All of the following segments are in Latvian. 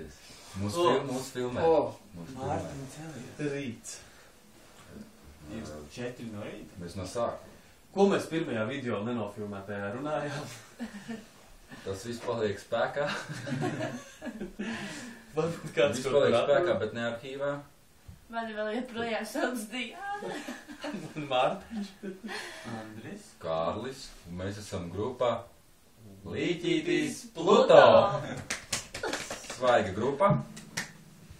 atcerieties. Mūsu filmē. Mārtiņa Celija. Rīts. 4 no rīta. Mēs no sākuma. Ko mēs pirmajā video nenofilmētajā runājām? Tas viss paliek spēkā. Varbūt kāds viss paliek spēkā, bet ne arhīvā. Mani vēl joprojām sauc Diana. Un Mārtiņš. Andris. Kārlis. Un mēs esam grupā Līķītis Pluto. Svaiga grupa.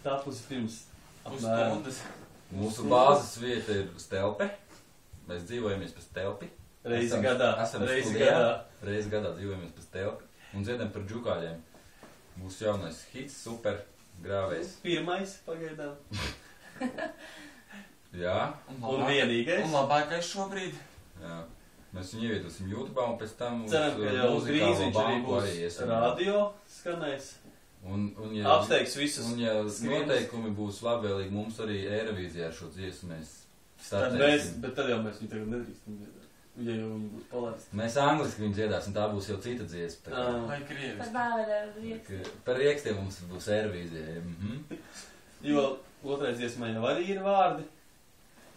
Tapusi pirms Pusstundas. Mūsu bāzes vieta ir Stelpe. Mēs dzīvojamies pēc Stelpi. Reizi gadā. Reizi gadā dzīvojamies pēc Stelpi. Un dziedam par džukāļiem. Mūsu jaunais hits, super grāvējs. Pirmais pagaidām. Jā. Un vienīgais. Un labākais šobrīd. Jā. Mēs viņu ievietosim YouTube un pēc tam ceram, ka jau uz drīz viņš arī būs radio skanēs. Un ja, apsteigs visus. Un ja noteikumi būs labvēlīgi, mums arī Eirovīzijā ar šo dziesmu mēs startēsim. Bet tad jau mēs viņu tagad nedrīkstam dziedāt. Ja jau viņi būs palaisti. Mēs angliski viņu dziedāsim, tā būs jau cita dziesma. Vai krieviski? Par bāverēm riekstiem. Par riekstiem mums būs Eirovīzijā. Jo otrais dziesmai jau arī ir vārdi.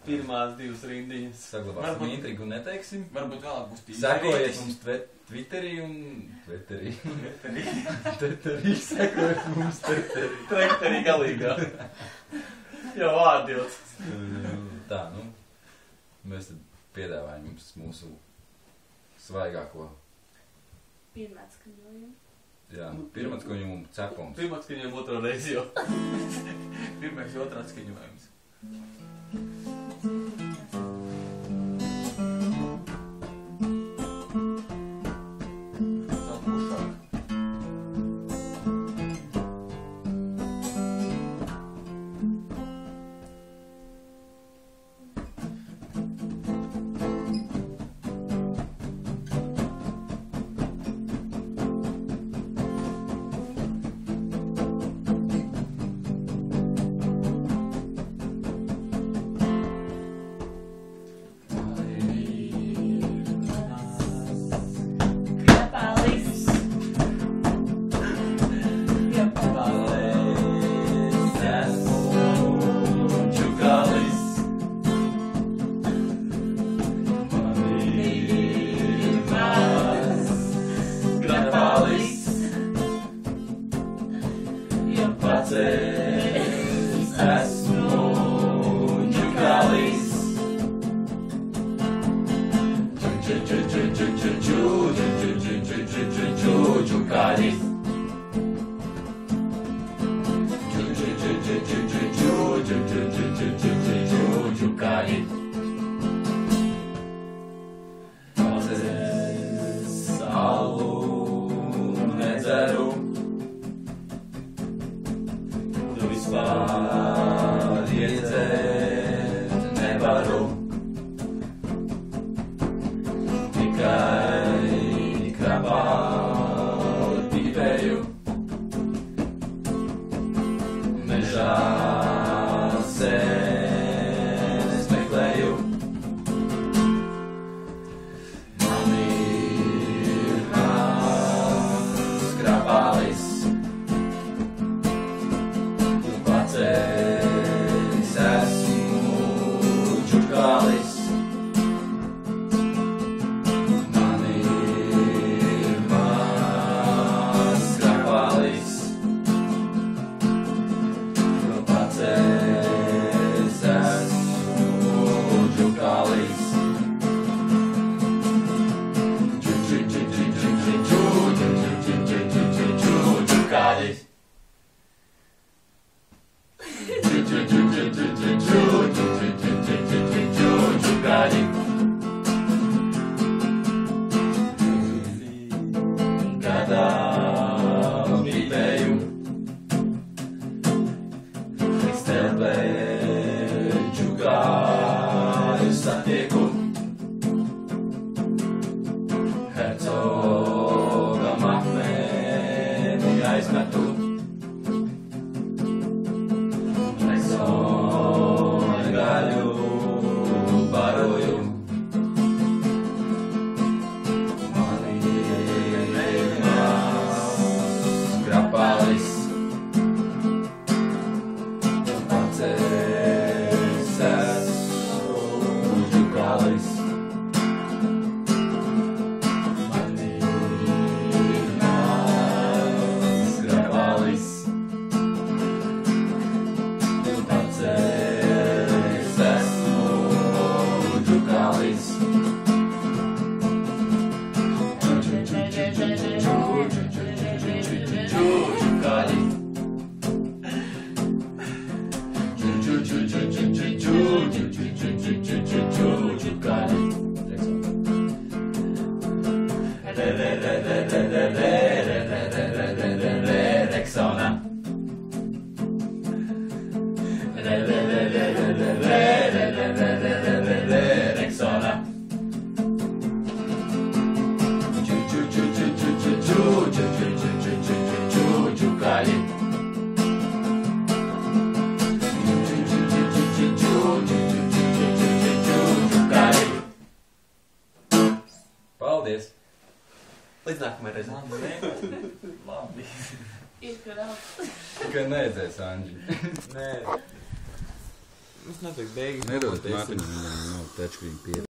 Pirmās 2 rindiņas. Saglabāsim intrigu un neteiksim. Varbūt vēlāk būs tīsi. Sekojiet mums Twitterī un... Twitterī. Sekojiet mums Twitterī. Twitterī galīgā. Jau vārdi jau. Tā, nu. Mēs tad piedāvājam jums mūsu svaigāko. Pirmatskaņojumu. Jā, pirmatskaņojumu cepums. Pirmatskaņojumu otro reizi jau. Pirmais otrā skaņojums. Rexona. Rexona. Paldies! Līdz nākamajai reizei. Labi. Izkrauts. Tikai neaizies, Anģi. Nē. Mums notiek beigas. Nedod Mārtiņam, viņam nav tečkrīgi pieredze.